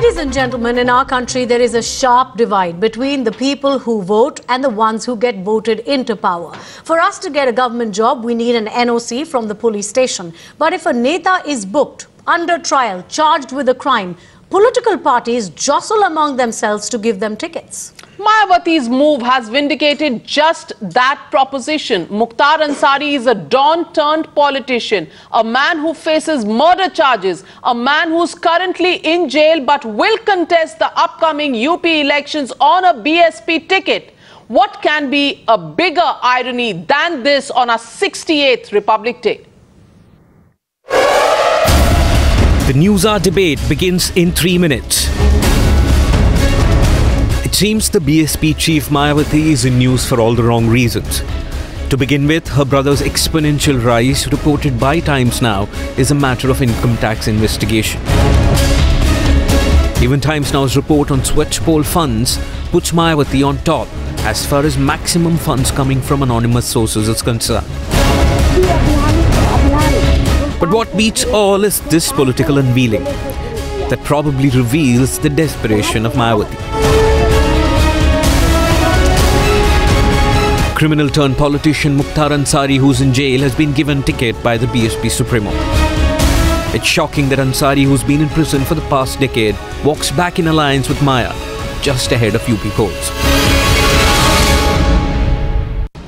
Ladies and gentlemen, in our country, there is a sharp divide between the people who vote and the ones who get voted into power. For us to get a government job, we need an NOC from the police station. But if a Neta is booked, under trial, charged with a crime, political parties jostle among themselves to give them tickets. Mayawati's move has vindicated just that proposition. Mukhtar Ansari is a Don-turned politician, a man who faces murder charges, a man who's currently in jail but will contest the upcoming UP elections on a BSP ticket. What can be a bigger irony than this on our 68th Republic Day? The News Hour debate begins in 3 minutes. It seems the BSP chief Mayawati is in news for all the wrong reasons. To begin with, her brother's exponential rise, reported by Times Now, is a matter of income tax investigation. Even Times Now's report on Swachh poll funds puts Mayawati on top as far as maximum funds coming from anonymous sources is concerned. But what beats all is this political unveiling that probably reveals the desperation of Mayawati. Criminal-turned-politician Mukhtar Ansari, who's in jail, has been given ticket by the BSP Supremo. It's shocking that Ansari, who's been in prison for the past decade, walks back in alliance with Maya, just ahead of UP polls.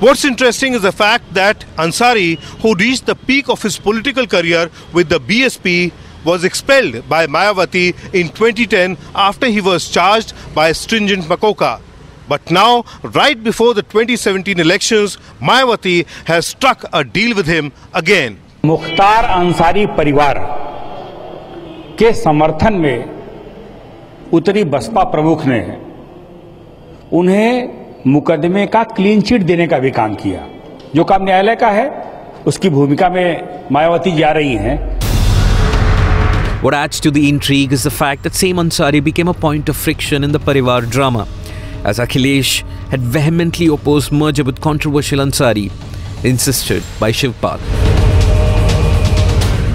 What's interesting is the fact that Ansari, who reached the peak of his political career with the BSP, was expelled by Mayawati in 2010 after he was charged by stringent Makoka. But now, right before the 2017 elections, Mayawati has struck a deal with him again. Mukhtar Ansari परिवार के समर्थन में उतरी बसपा प्रमुख ने उन्हें मुकदमे का क्लीन चिट देने का भी काम किया। जो काम न्यायालय का है, उसकी भूमिका में मायावती जा रही हैं। What adds to the intrigue is the fact that same Ansari became a point of friction in the Parivar drama, as Akhilesh had vehemently opposed merger with controversial Ansari, insisted by Shivpal.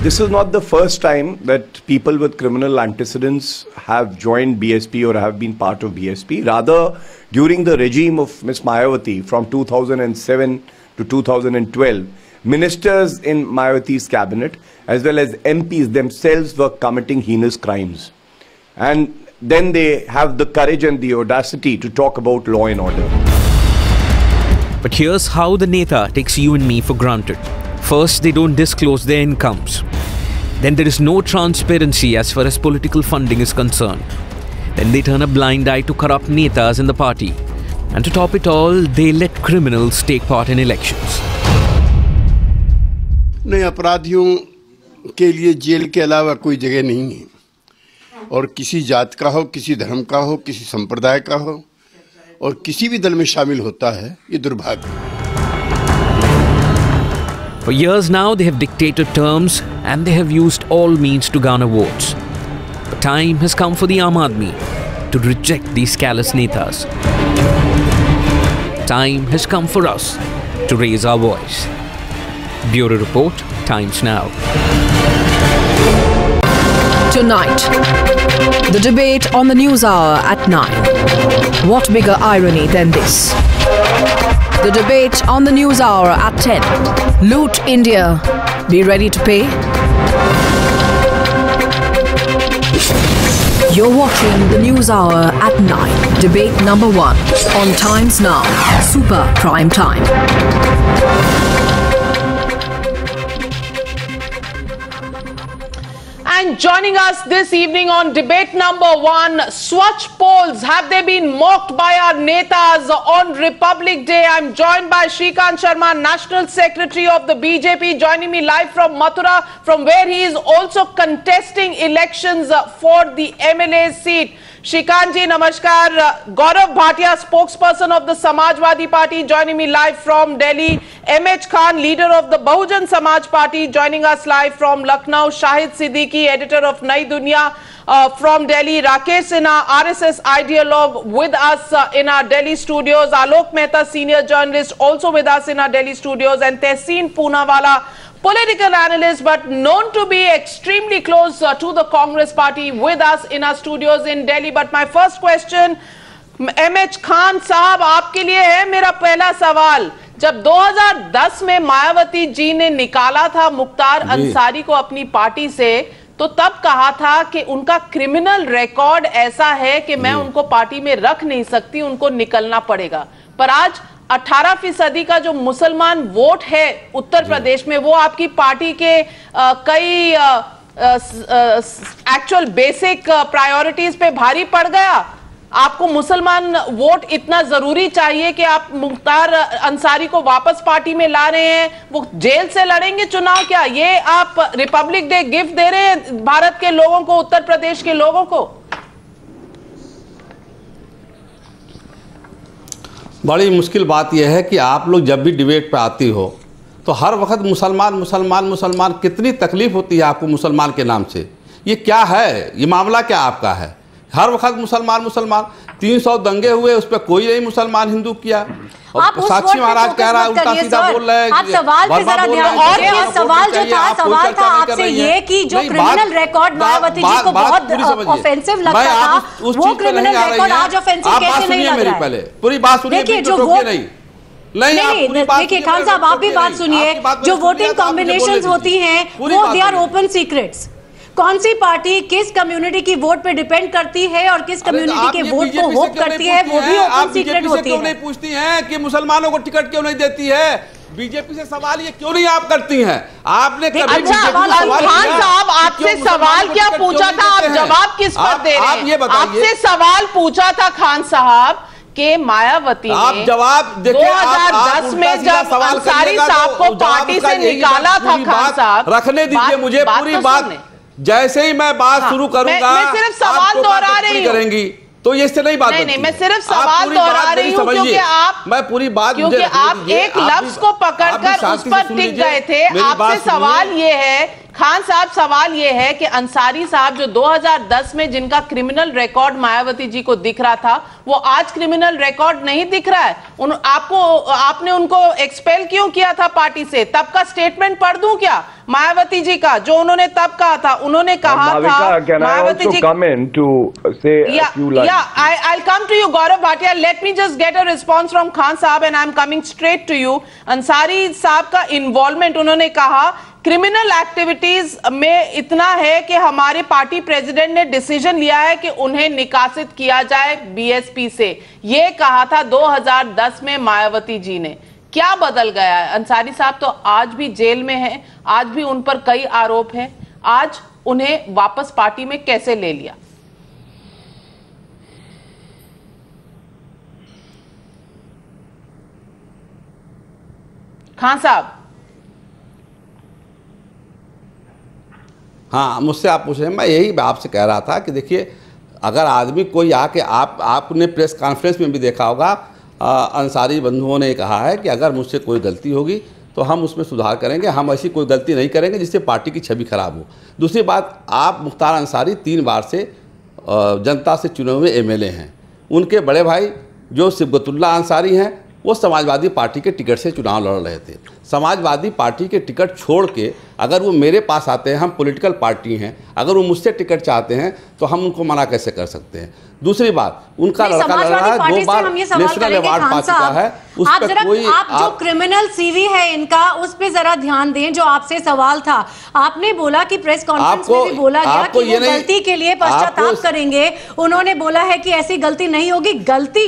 This is not the first time that people with criminal antecedents have joined BSP or have been part of BSP. Rather, during the regime of Ms. Mayawati from 2007 to 2012, ministers in Mayawati's cabinet as well as MPs themselves were committing heinous crimes. And then they have the courage and the audacity to talk about law and order. But here's how the Neta takes you and me for granted. First, they don't disclose their incomes. Then there is no transparency as far as political funding is concerned. Then they turn a blind eye to corrupt Netas in the party. And to top it all, they let criminals take part in elections. नहीं, अपराधियों के लिए jail के अलावा कोई जगह नहीं है। और किसी जात का हो, किसी धर्म का हो, किसी संप्रदाय का हो और किसी भी दल में शामिल होता है, ये दुर्भाग्य है। For years now, they have dictated terms and they have used all means to garner votes. The time has come for the Aam Aadmi to reject these callous Netas. Time has come for us to raise our voice. Bureau Report, Times Now. Tonight, the debate on the News Hour at 9. What bigger irony than this? The debate on the News Hour at 10. Loot India. Be ready to pay. You're watching the News Hour at 9. Debate number 1 on Times Now. Super Prime Time. And joining us this evening on debate number 1, Swachh polls, have they been mocked by our Netas on Republic Day? I'm joined by Shrikant Sharma, National Secretary of the BJP, joining me live from Mathura, from where he is also contesting elections for the MLA seat. Shrikant ji, namaskar. Gaurav Bhatia, spokesperson of the Samajwadi Party, joining me live from Delhi. M.H. Khan, leader of the Bahujan Samaj Party, joining us live from Lucknow. Shahid Siddiqui, editor of Nai Dunya from Delhi. Rakesh Sinha, RSS ideologue, with us in our Delhi studios. Alok Mehta, senior journalist, also with us in our Delhi studios. And Tehseen Poonawala, political analyst but known to be extremely close to the Congress party, with us in our studios in Delhi. But my first question, MH Khan साहब, आपके लिए है मेरा पहला सवाल। जब 2010 में मायावती जी ने निकाला था मुख्तार अंसारी को अपनी पार्टी से, तो तब कहा था कि उनका क्रिमिनल रिकॉर्ड ऐसा है कि मैं उनको पार्टी में रख नहीं सकती, उनको निकलना पड़ेगा। पर आज 18% का जो मुसलमान वोट है उत्तर प्रदेश में, वो आपकी पार्टी के कई एक्चुअल बेसिक प्रायोरिटीज पे भारी पड़ गया। आपको मुसलमान वोट इतना जरूरी चाहिए कि आप मुख्तार अंसारी को वापस पार्टी में ला रहे हैं, वो जेल से लड़ेंगे चुनाव क्या? ये आप रिपब्लिक डे गिफ्ट दे रहे हैं भारत के लोगों को, उत्तर प्रदेश के लोगों को? बड़ी मुश्किल बात यह है कि आप लोग जब भी डिबेट पे आती हो तो हर वक्त मुसलमान मुसलमान मुसलमान, कितनी तकलीफ होती है आपको मुसलमान के नाम से। ये क्या है, ये मामला क्या आपका है? हर वक्त मुसलमान मुसलमान। 300 दंगे हुए, उस पर कोई नहीं मुसलमान हिंदू किया। साक्षी महाराज कह रहा है, उल्टा सीधा बोल रहे हैं। आप सवाल पे जरा ध्यान दीजिए। और सवाल जो था, सवाल था आपसे ये कि जो क्रिमिनल रिकॉर्ड मायावती जी को बहुत ऑफेंसिव लगता था, वो क्रिमिनल रिकॉर्ड आज ऑफेंसिव कैसे नहीं लग रहा है? पहले पूरी बात सुनिए, जो वोट नहीं, देखिए खान साहब, आप भी बात सुनिए। जो वोटिंग कॉम्बिनेशंस होती हैं वो दे आर ओपन सीक्रेट्स। कौन सी पार्टी किस कम्युनिटी की वोट पे डिपेंड करती है और किस कम्युनिटी के वोट को होप करती है, वो भी ओपन सीक्रेट होती है। नहीं पूछती हैं कि मुसलमानों को टिकट क्यों नहीं देती है? बीजेपी से सवाल ये क्यों नहीं आप करती हैं? आपने कभी खान साहब आपसे सवाल क्या पूछा था, आप जवाब किस पर दे रहे हैं? आप ये बताइए। आपसे सवाल पूछा था खान साहब के मायावती आप जवाब देखिए। 2010 में जब अंसारी साहब को पार्टी से निकाला था, खान साहब रखने दीजिए मुझे पूरी बात। जैसे ही मैं बात शुरू करूंगा, मैं सिर्फ सवाल दोहरा रही हूं। करेंगी तो ये इससे नहीं बात बनती। नहीं, मैं सिर्फ सवाल दोहरा रही हूं क्योंकि आप, मैं पूरी बात, क्योंकि आप एक लफ्ज को पकड़कर उस पर टिक गए थे। आपसे सवाल ये है खान साहब, सवाल ये है कि अंसारी साहब जो 2010 में जिनका क्रिमिनल रिकॉर्ड मायावती जी को दिख रहा था, वो आज क्रिमिनल रिकॉर्ड नहीं दिख रहा है। आपने उनको एक्सपेल क्यों किया था पार्टी से? तब का स्टेटमेंट पढ़ दूं क्या मायावती जी का, जो उन्होंने तब कहा था? उन्होंने कहा था Mayawati ji, I'll come to you, Gaurav Bhatia. Let me just get a response from Khan Saab and I'm coming straight to you. Ansari साहब का इन्वॉल्वमेंट, उन्होंने कहा क्रिमिनल एक्टिविटीज में इतना है कि हमारे पार्टी प्रेसिडेंट ने डिसीजन लिया है कि उन्हें निकासित किया जाए बीएसपी से। ये कहा था 2010 में मायावती जी ने। क्या बदल गया है? अंसारी साहब तो आज भी जेल में हैं, आज भी उन पर कई आरोप हैं। आज उन्हें वापस पार्टी में कैसे ले लिया? खान साहब। हाँ, मुझसे आप पूछ रहे हैं, मैं यही आपसे कह रहा था कि देखिए, अगर आदमी कोई आके, आपने प्रेस कॉन्फ्रेंस में भी देखा होगा, अंसारी बंधुओं ने कहा है कि अगर मुझसे कोई गलती होगी तो हम उसमें सुधार करेंगे, हम ऐसी कोई गलती नहीं करेंगे जिससे पार्टी की छवि खराब हो। दूसरी बात, आप मुख्तार अंसारी 3 बार से जनता से चुने हुए एमएलए हैं। उनके बड़े भाई जो सिबगतुल्ला अंसारी हैं, वो समाजवादी पार्टी के टिकट से चुनाव लड़ रहे थे। समाजवादी पार्टी के टिकट छोड़ के अगर वो मेरे पास आते हैं, हम पॉलिटिकल पार्टी हैं, अगर वो मुझसे टिकट चाहते हैं तो हम उनको मना कैसे कर सकते हैं? दूसरी बात, उनका लड़का लड़ रहा है, 2 बार नेशनल अवार्ड पा चुका है, उस पर कोई आप जो क्रिमिनल सीवी है इनका, उस पे जरा ध्यान दें। जो आपसे सवाल था, आपने बोला कि प्रेस कॉन्फ्रेंस में भी बोला गया कि वो गलती के लिए पश्चाताप करेंगे। उन्होंने बोला है कि ऐसी गलती नहीं होगी। गलती,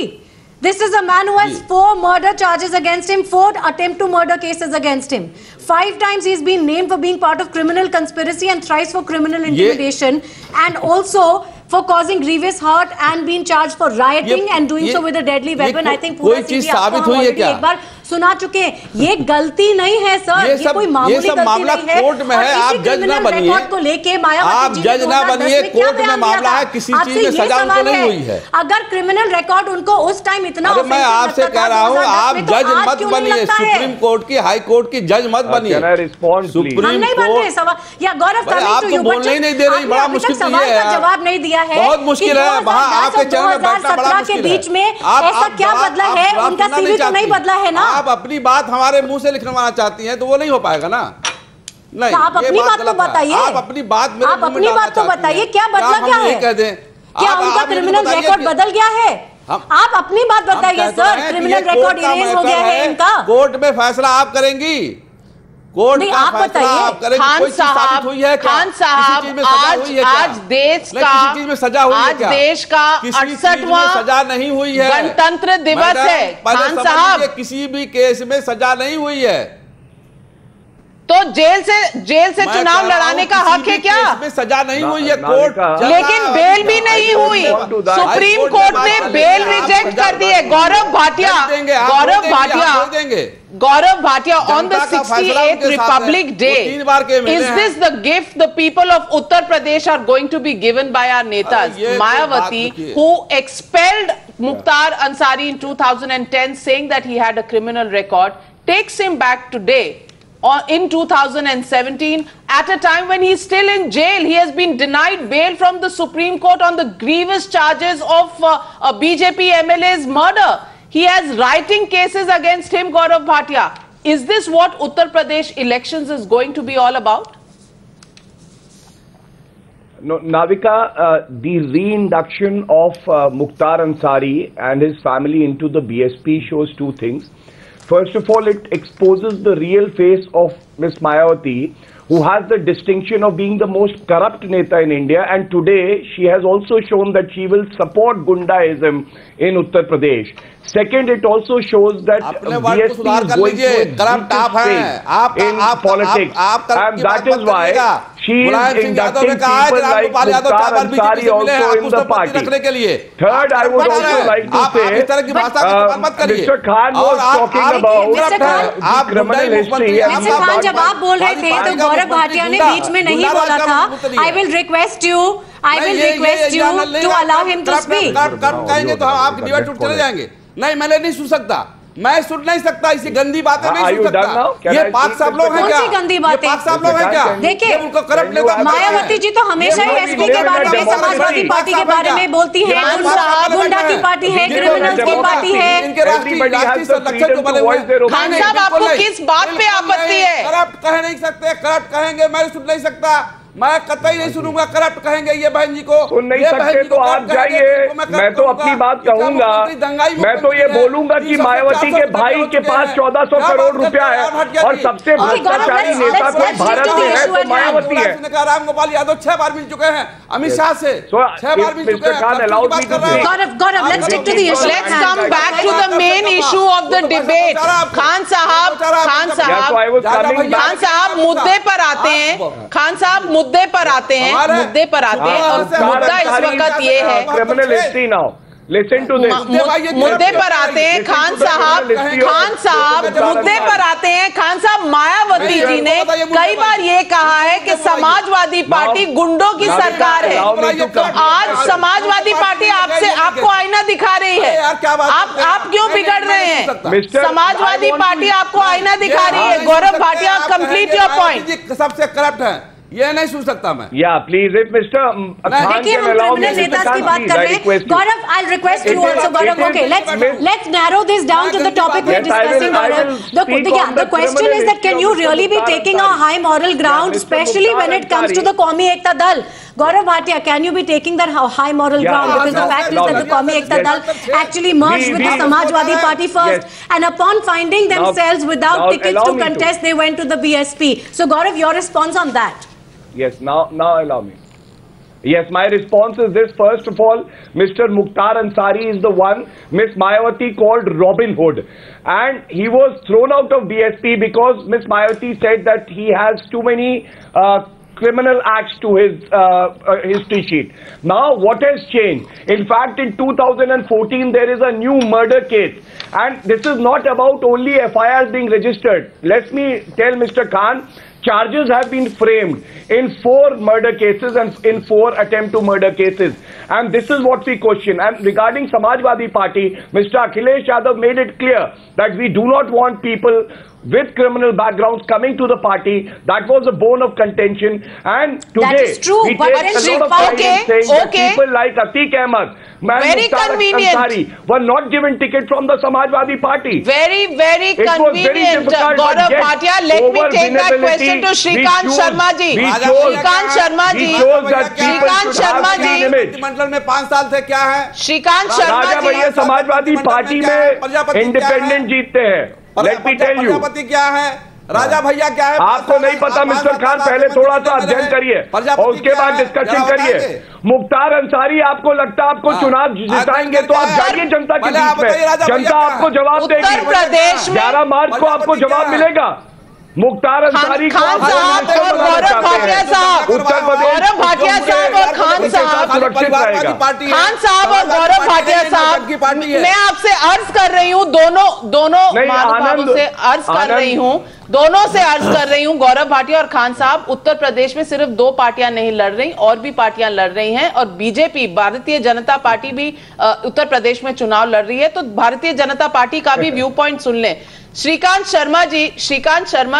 this is a man who has 4 murder charges against him, 4 attempt to murder cases against him. 5 times he's been named for being part of criminal conspiracy and thrice for criminal intimidation, and also for causing grievous hurt and being charged for rioting and doing so with a deadly weapon. I think कोई चीज साबित हुई है क्या? एक बार सुना चुके हैं। ये गलती नहीं है सर, ये कोई मामूली गलती मामला नहीं है। कोर्ट में है, आप जज ना बनिए, को लेके आप जज ना बनिए, कोर्ट में मामला है, किसी चीज में सजा उनको नहीं हुई है। अगर क्रिमिनल रिकॉर्ड उनको उस टाइम इतना, मैं आपसे कह रहा हूँ, आप जज मत बनिए, सुप्रीम कोर्ट की, हाई कोर्ट की जज मत बनिए। सुप्रीम कोर्ट या गौरव, आप तो बोलने ही नहीं दे रही, बड़ा मुश्किल जवाब नहीं दिया है, बहुत मुश्किल है। वहाँ आपके चरण में बैठना बड़ा मुश्किल है। के बीच में ऐसा क्या बदला है? उनका सीवी तो नहीं बदला है ना। आप अपनी बात हमारे मुंह से लिखवाना चाहती हैं तो वो नहीं हो पाएगा ना। नहीं, आप अपनी बात तो बताइए, आप अपनी बात तो बताइए, क्या बदला क्या है? कह दें क्या उनका क्रिमिनल रिकॉर्ड बदल गया है? आप अपनी बात बताइए सर, क्रिमिनल रिकॉर्ड इरेज हो गया है इनका। कोर्ट में फैसला आप करेंगी, कोर्ट का फैसला आप करेंगे। खान साहब, आज देश का किसी चीज में सजा हुई है क्या? आज देश का 68वां सजा नहीं हुई है, गणतंत्र दिवस है। खान साहब, किसी भी केस में सजा नहीं हुई है, तो जेल से चुनाव लड़ाने का हक है क्या? इसमें सजा नहीं हुई है, कोर्ट लेकिन बेल भी नहीं हुई। सुप्रीम कोर्ट ने बेल रिजेक्ट कर दी है। Gaurav Bhatia on the 68th Republic Day, is this the gift the people of Uttar Pradesh are going to be given by our netas? Mayawati, who expelled Mukhtar Ansari in 2010 saying that he had a criminal record, takes him back today in 2017 at a time when he's still in jail. He has been denied bail from the Supreme Court on the grievous charges of a BJP MLA's murder. He has writing cases against him, Gaurav Bhatia. Is this what Uttar Pradesh elections is going to be all about? No, Navika, the reinduction of Mukhtar Ansari and his family into the BSP shows two things. First of all, it exposes the real face of Ms. Mayawati, who has the distinction of being the most corrupt neta in India, and today she has also shown that she will support Gundaism in Uttar Pradesh. Second, it also shows that BSP is going to a in politics, and that is why she is inducting people like Mukhtar Ansari also in the party. Third, I would also like to say, Mr. Khan was talking about the criminal history. Mr. Khan, जब आप बोल रहे थे तो गौरव भाटिया ने बीच में नहीं बोला था. I will request you to allow him to speak. कहेंगे तो आप डिबेट उठ चले जाएंगे. नहीं, मैं नहीं सुन सकता, मैं सुन नहीं सकता, इसी गंदी बातें नहीं सुन सकता. ये पाक साहब लोग हैं क्या? कौन सी गंदी बातें? पाक साहब लोग हैं क्या? देखिए, उनको करप्ट नेता मायावती जी तो हमेशा ही एसपी के बारे में, समाजवादी पार्टी के बारे में बोलती है. गुंडा की पार्टी है, क्रिमिनल्स की पार्टी है. इनके राष्ट्रीय संरक्षक तो बने हुए हैं. खान साहब, आपको किस बात पे आपत्ति है? करप्ट कह नहीं सकते, करप्ट कहेंगे मैं सुन नहीं सकता, मैं कतई नहीं सुनूंगा. करप्ट कहेंगे ये बहन जी को सुन नहीं सकते तो आप जाइए. मैं तो अपनी बात कहूंगा. मैं तो ये बोलूंगा कि मायावती के भाई के पास 1400 करोड़ रुपया है और सबसे भ्रष्टाचारी नेता कोई भारत में है तो मायावती है. राम गोपाल यादव 6 बार मिल चुके हैं अमित शाह से, 6 बार मिल चुके हैं. Gaurav, let's stick to the issue. Let's come back to the main issue of the debate. Khan साहब मुद्दे पर आते हैं. खान साहब मुद्दे पर आते हैं और मुद्दा इस वक्त ये है. Criminal history now. Listen to this. मुद्दे पर आते हैं खान साहब मुद्दे पर आते हैं. खान साहब, मायावती जी ने कई बार ये कहा है कि समाजवादी पार्टी गुंडों की सरकार है. तो आज समाजवादी पार्टी आपको आईना दिखा रही है. आप क्यों बिगड़ रहे हैं? समाजवादी पार्टी आपको आईना दिखा रही है. Gaurav Bhatia, complete your point. सबसे करप्ट है, ये नहीं सुन सकता मैं. प्लीज इफ मिस्टर देखिए, हम क्रिमिनल नेता की बात कर रहे हैं. Gaurav, I request you also. Gaurav, okay, let's narrow this down to the topic we are discussing. Gaurav, the question is that can you really be taking a high moral ground, especially when it comes to the Qawmi Ekta Dal? Gaurav Bhatia, can you be taking that high moral ground? Because the fact is that the Qawmi Ekta Dal actually merged with the Samajwadi Party first, and upon finding themselves without tickets to contest, they went to the BSP. So Gaurav, your response on that? Yes, now allow me. Yes, my response is this. First of all, Mr. Mukhtar Ansari is the one Miss Mayawati called Robin Hood, and he was thrown out of BSP because Miss Mayawati said that he has too many criminal acts to his history sheet. Now, what has changed? In fact, in 2014, there is a new murder case, and this is not about only FIRs being registered. Let me tell Mr. Khan, charges have been framed in 4 murder cases and in 4 attempt to murder cases, and this is what we question. And regarding Samajwadi Party, Mr. Akhilesh Yadav made it clear that we do not want people with criminal backgrounds coming to the party. That was a bone of contention. And today, that is true, we but take a lot of pride in saying that people like Atiq Ahmed, very convenient, Ansari were not given ticket from the Samajwadi Party. Very convenient. Gaurav Bhatia, let me take that question to Shrikant Sharma ji. Shrikant Sharma ji, मंत्रिमंडल में 5 साल से क्या है? Shrikant Sharma ji, Samajwadi party में independent जीतते हैं। Let me tell you, Prajapati क्या है, राजा भैया क्या है? आपको नहीं पता मिस्टर खान, पहले थोड़ा सा अध्ययन करिए और उसके बाद डिस्कशन करिए। मुख्तार अंसारी, आपको लगता है आपको चुनाव जिताएंगे तो आप जाइए जनता के बीच में, जनता आपको जवाब देगी। उत्तर प्रदेश में 11 मार्च को आपको जवाब मिलेगा। मुख्तार अंसारी खान साहब और गौरव भाटिया साहब, उत्तर प्रदेश, गौरव भाटिया साहब और खान साहब, खान साहब और गौरव भाटिया साहब, मैं आपसे अर्ज कर रही हूँ, दोनों महानुभावों से अर्ज कर रही हूँ, दोनों से अर्ज कर रही हूँ, गौरव भाटिया और खान साहब, उत्तर प्रदेश में सिर्फ 2 पार्टियां नहीं लड़ रही, और भी पार्टियां लड़ रही हैं, और बीजेपी भारतीय जनता पार्टी भी उत्तर प्रदेश में चुनाव लड़ रही है। तो भारतीय जनता पार्टी का भी व्यू पॉइंट सुन लें। श्रीकांत शर्मा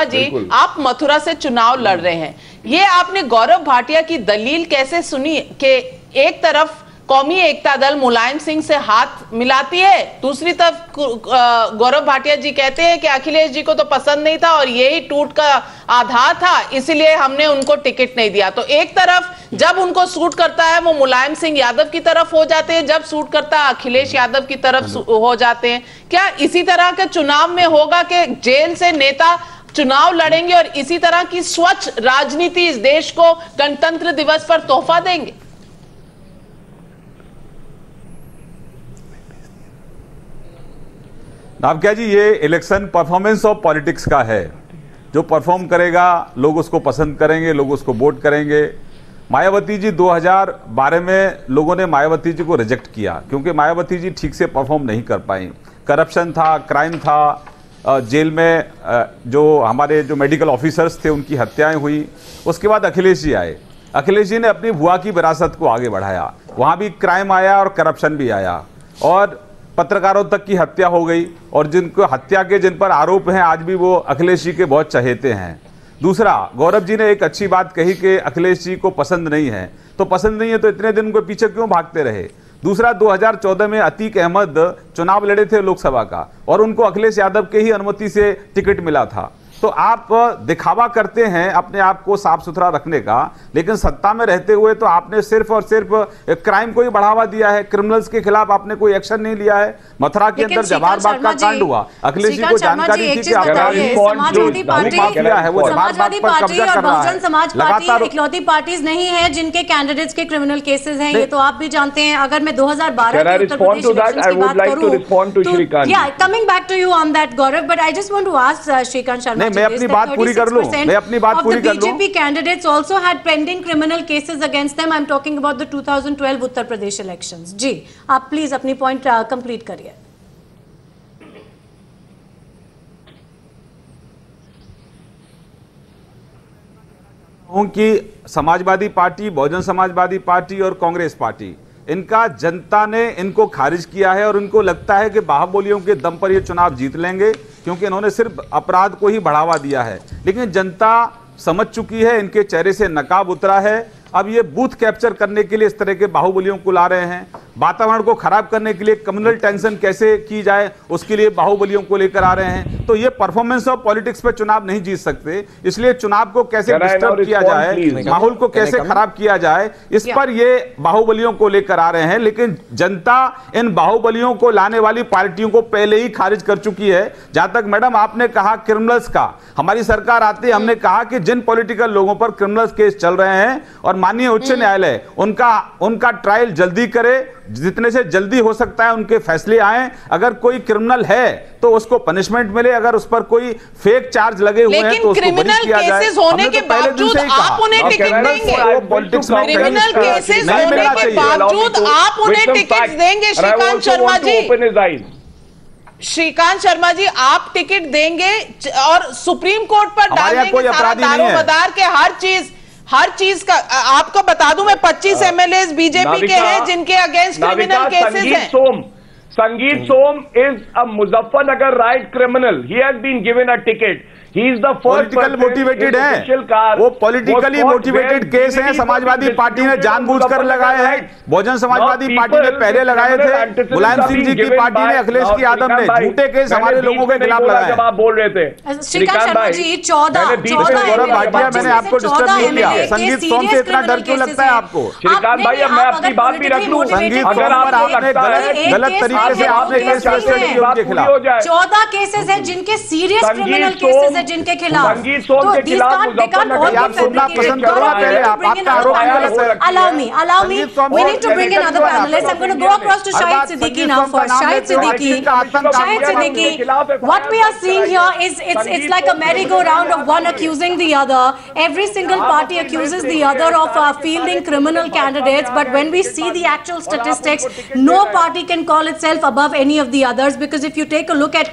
जी, आप मथुरा से चुनाव लड़ रहे हैं, ये आपने गौरव भाटिया की दलील कैसे सुनी कि एक तरफ कौमी एकता दल मुलायम सिंह से हाथ मिलाती है, दूसरी तरफ गौरव भाटिया जी कहते हैं कि अखिलेश जी को तो पसंद नहीं था और यही टूट का आधार था, इसलिए हमने उनको टिकट नहीं दिया। तो एक तरफ जब उनको सूट करता है वो मुलायम सिंह यादव की तरफ हो जाते हैं, जब सूट करता है अखिलेश यादव की तरफ हो जाते हैं। क्या इसी तरह के चुनाव में होगा कि जेल से नेता चुनाव लड़ेंगे और इसी तरह की स्वच्छ राजनीति इस देश को गणतंत्र दिवस पर तोहफा देंगे? नाभक्या जी, ये इलेक्शन परफॉर्मेंस ऑफ पॉलिटिक्स का है। जो परफॉर्म करेगा लोग उसको पसंद करेंगे, लोग उसको वोट करेंगे। मायावती जी 2012 में लोगों ने मायावती जी को रिजेक्ट किया क्योंकि मायावती जी ठीक से परफॉर्म नहीं कर पाई। करप्शन था, क्राइम था, जेल में जो हमारे जो मेडिकल ऑफिसर्स थे उनकी हत्याएं हुई। उसके बाद अखिलेश जी आए, अखिलेश जी ने अपनी भुआ की विरासत को आगे बढ़ाया, वहाँ भी क्राइम आया और करप्शन भी आया और पत्रकारों तक की हत्या हो गई, और जिनको हत्या के जिन पर आरोप हैं आज भी वो अखिलेश जी के बहुत चहेते हैं। दूसरा, गौरव जी ने एक अच्छी बात कही कि अखिलेश जी को पसंद नहीं है, तो पसंद नहीं है तो इतने दिन उनके पीछे क्यों भागते रहे। दूसरा, 2014 में अतीक अहमद चुनाव लड़े थे लोकसभा का और उनको अखिलेश यादव के ही अनुमति से टिकट मिला था। तो आप दिखावा करते हैं अपने आप को साफ सुथरा रखने का, लेकिन सत्ता में रहते हुए तो आपने सिर्फ और सिर्फ क्राइम को ही बढ़ावा दिया है। क्रिमिनल्स के खिलाफ आपने कोई एक्शन नहीं लिया है। मथुरा के अंदर जवाहर बाग का कांड हुआ, अखिलेश जी को जानकारी थी कि समाजवादी पार्टी और बहुजन समाज पार्टी इकलौती पार्टीज नहीं है जिनके कैंडिडेट्स के क्रिमिनल केसेस हैं, ये तो आप भी जानते हैं। अगर मैं 2012 के उत्तर प्रदेश इलेक्शंस की बात करूं, coming back to you on that Gaurav, but I just want to ask Shrikant Sharma, मैं अपनी बात पूरी कर लूं, मैं अपनी बात पूरी कर लूं। BJP candidates also had pending criminal cases against them. I'm talking about the 2012 Uttar Pradesh elections. जी, आप प्लीज अपनी पॉइंट कंप्लीट करिए। कि समाजवादी पार्टी, बहुजन समाजवादी पार्टी और कांग्रेस पार्टी, इनका जनता ने इनको खारिज किया है और इनको लगता है कि बाहुबलियों के दम पर ये चुनाव जीत लेंगे क्योंकि इन्होंने सिर्फ अपराध को ही बढ़ावा दिया है। लेकिन जनता समझ चुकी है, इनके चेहरे से नकाब उतरा है। अब ये बूथ कैप्चर करने के लिए इस तरह के बाहुबलियों को ला रहे हैं। वातावरण को खराब करने के लिए कम्युनल टेंशन कैसे की जाए उसके लिए बाहुबलियों को लेकर आ रहे हैं। तो ये परफॉर्मेंस ऑफ पॉलिटिक्स पे चुनाव नहीं जीत सकते, इसलिए चुनाव को कैसे डिस्टर्ब किया जाए, माहौल को कैसे खराब किया जाए, इस पर ये बाहुबलियों को लेकर आ रहे हैं। लेकिन जनता इन बाहुबलियों को लाने वाली पार्टियों को पहले ही खारिज कर चुकी है। जहां तक मैडम आपने कहा क्रिमिनल्स का, हमारी सरकार आते ही हमने कहा कि जिन पॉलिटिकल लोगों पर क्रिमिनल्स केस चल रहे हैं और माननीय उच्च न्यायालय उनका ट्रायल जल्दी करे, जितने से जल्दी हो सकता है उनके फैसले आए। अगर कोई क्रिमिनल है तो उसको पनिशमेंट मिले, अगर उस पर कोई फेक चार्ज लगे हुए हैं तो उसको बरी किया जाए। होने के बावजूद आप उन्हें टिकट देंगे, पॉलिटिक्स में क्रिमिनल केसेस होने के बावजूद आप उन्हें टिकट देंगे? श्रीकांत शर्मा जी, श्रीकांत शर्मा जी, आप टिकट देंगे और सुप्रीम कोर्ट पर डाल देंगे सारा दारोमदार के हर चीज का? आपको बता दूं मैं 25 MLAs बीजेपी के हैं जिनके अगेंस्ट क्रिमिनल केसेस हैं। Sangeet Som is a Muzaffarnagar right criminal. He has been given a ticket. He is the first political motivated है, वो पॉलिटिकली मोटिवेटेड केस हैं। समाजवादी पार्टी ने जानबूझकर लगाए हैं, बहुजन समाजवादी पार्टी ने पहले लगाए थे, मुलायम सिंह जी की पार्टी ने, अखिलेश यादव ने झूठे केस हमारे लोगों के खिलाफ लगाए। जब आप बोल रहे थे श्रीकांत शर्मा जी, 14 गौरव भाटिया, मैंने आपको डिस्टर्ब नहीं किया। संगीत सोम से इतना डर क्यों लगता है आपको? श्रीकांत भाई, अब मैं आपकी बात भी रख लूं। संगीत सोम पर आपने गलत तरीके से आपने केस रजिस्टर किए उनके खिलाफ। 14 केसेस हैं जिनके सीरियस क्रिमिनल केसेस हैं जिनके खिलाफ। संगीत सोम के खिलाफ आप सुनना पसंद करो ना, पहले आपका आरोप गलत है। Allow me. We need to bring in other panelists. I'm going to go across to Shahid Siddiqui now first. Shahid Siddiqui, what we are seeing here is it's like a merry-go-round of one accusing the other. Every single party accuses the other of fielding criminal candidates, but when we see the actual statistics, no party can call itself above any of the others, because if you take a look at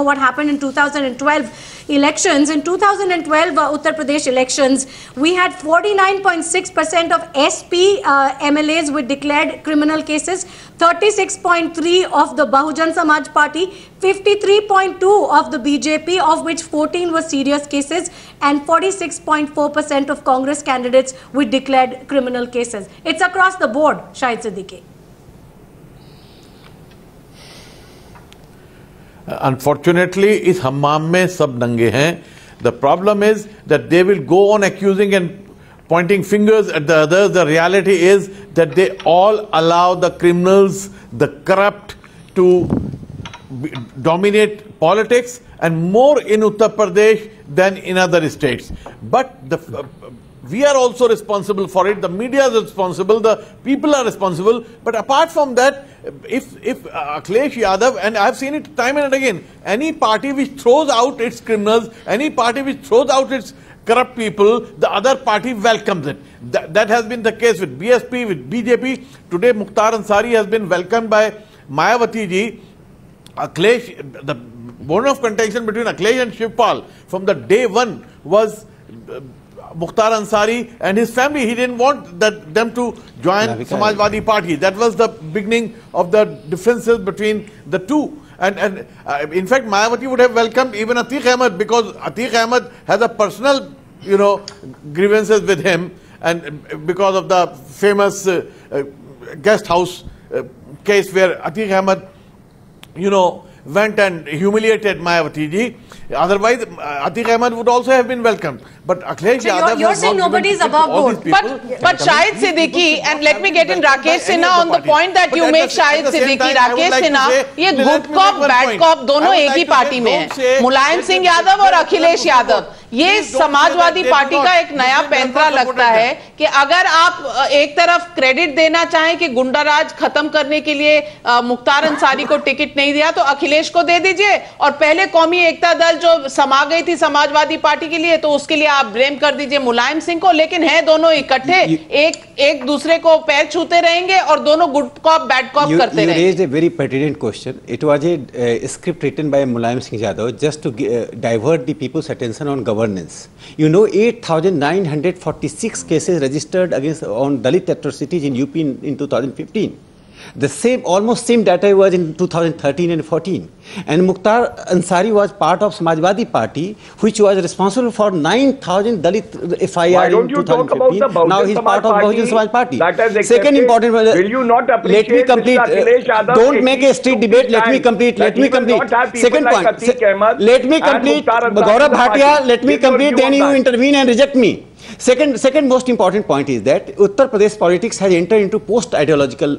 what happened in 2012 elections, in 2012 Uttar Pradesh elections, we had 49.6% of SP MLAs with declared criminal cases, 36.3 of the Bahujan Samaj Party, 53.2 of the BJP, of which 14 were serious cases, and 46.4% of Congress candidates with declared criminal cases. It's across the board, Shahid Siddiqui. Unfortunately, इस हम्माम में सब नंगे हैं. The problem is that they will go on accusing and pointing fingers at the others. The reality is that they all allow the criminals, the corrupt, to dominate politics, and more in Uttar Pradesh than in other states. But we are also responsible for it. The media is responsible. The people are responsible. But apart from that, if Akhilesh Yadav, and I've seen it time and again, any party which throws out its criminals, any party which throws out its corrupt people, the other party welcomes it. That has been the case with BSP, with BJP. Today, Mukhtar Ansari has been welcomed by Mayawati ji. Akhilesh, the bone of contention between Akhilesh and Shivpal from the day one was Mukhtar Ansari and his family. He didn't want them to join Samajwadi Party. That was the beginning of the differences between the two. And in fact, Mayawati would have welcomed even Atiq Ahmed, because Atiq Ahmed has a personal, grievances with him, and because of the famous guest house case where Atiq Ahmed, went and humiliated Mayawati ji. Otherwise, Atiq Ahmed would also have been welcomed. But Akhilesh Yadav, you're saying nobody is above board. But Shahid Siddiqui, and let me get in Rakesh Sinha on the point that you make, Shahid Siddiqui. Rakesh Sinha, ये good cop, bad cop दोनों एक ही party में हैं. मुलायम सिंह यादव और अखिलेश यादव. ये Samajwadi party का एक नया पैंतरा लगता है कि अगर आप एक तरफ क्रेडिट देना चाहें कि गुंडाराज खत्म करने के लिए मुख्तार अंसारी को टिकट नहीं दिया, तो अखिलेश को दे दीजिए, और पहले कौमी एकता दल जो समा गई थी समाजवादी पार्टी के लिए, तो उसके लिए आप ब्लेम कर दीजिए मुलायम सिंह को. लेकिन है दोनों इकट्ठे, एक दूसरे को पैर छूते रहेंगे और दोनों गुड कॉप बैड कॉप करते रहेंगे. You raised a very pertinent question. It was a script written by Mulayam Singh Yadav just to divert the people's attention on governance. 8,946 cases registered against on Dalit atrocities in UP in 2015. The almost same data was in 2013 and 14. And Mukhtar Ansari was part of Samajwadi Party, which was responsible for 9,000 Dalit FIR in 2015. Now he's part of Bahujan Samaj Party. Second important, will you not appreciate, let me complete. Don't make a street debate. Let me complete. Second point. Let me complete. Gaurav Bhatia, let me complete. Then you intervene and reject me. Second most important point is that Uttar Pradesh politics has entered into post-ideological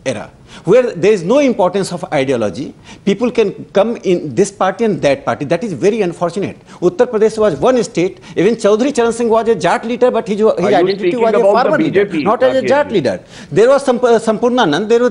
era, where there is no importance of ideology. People can come in this party and that party. That is very unfortunate. Uttar Pradesh was one state. Even Chaudhary Charan Singh was a Jat leader, but his identity was a farmer leader, not as a Jat leader. There was Sampurnanand. There were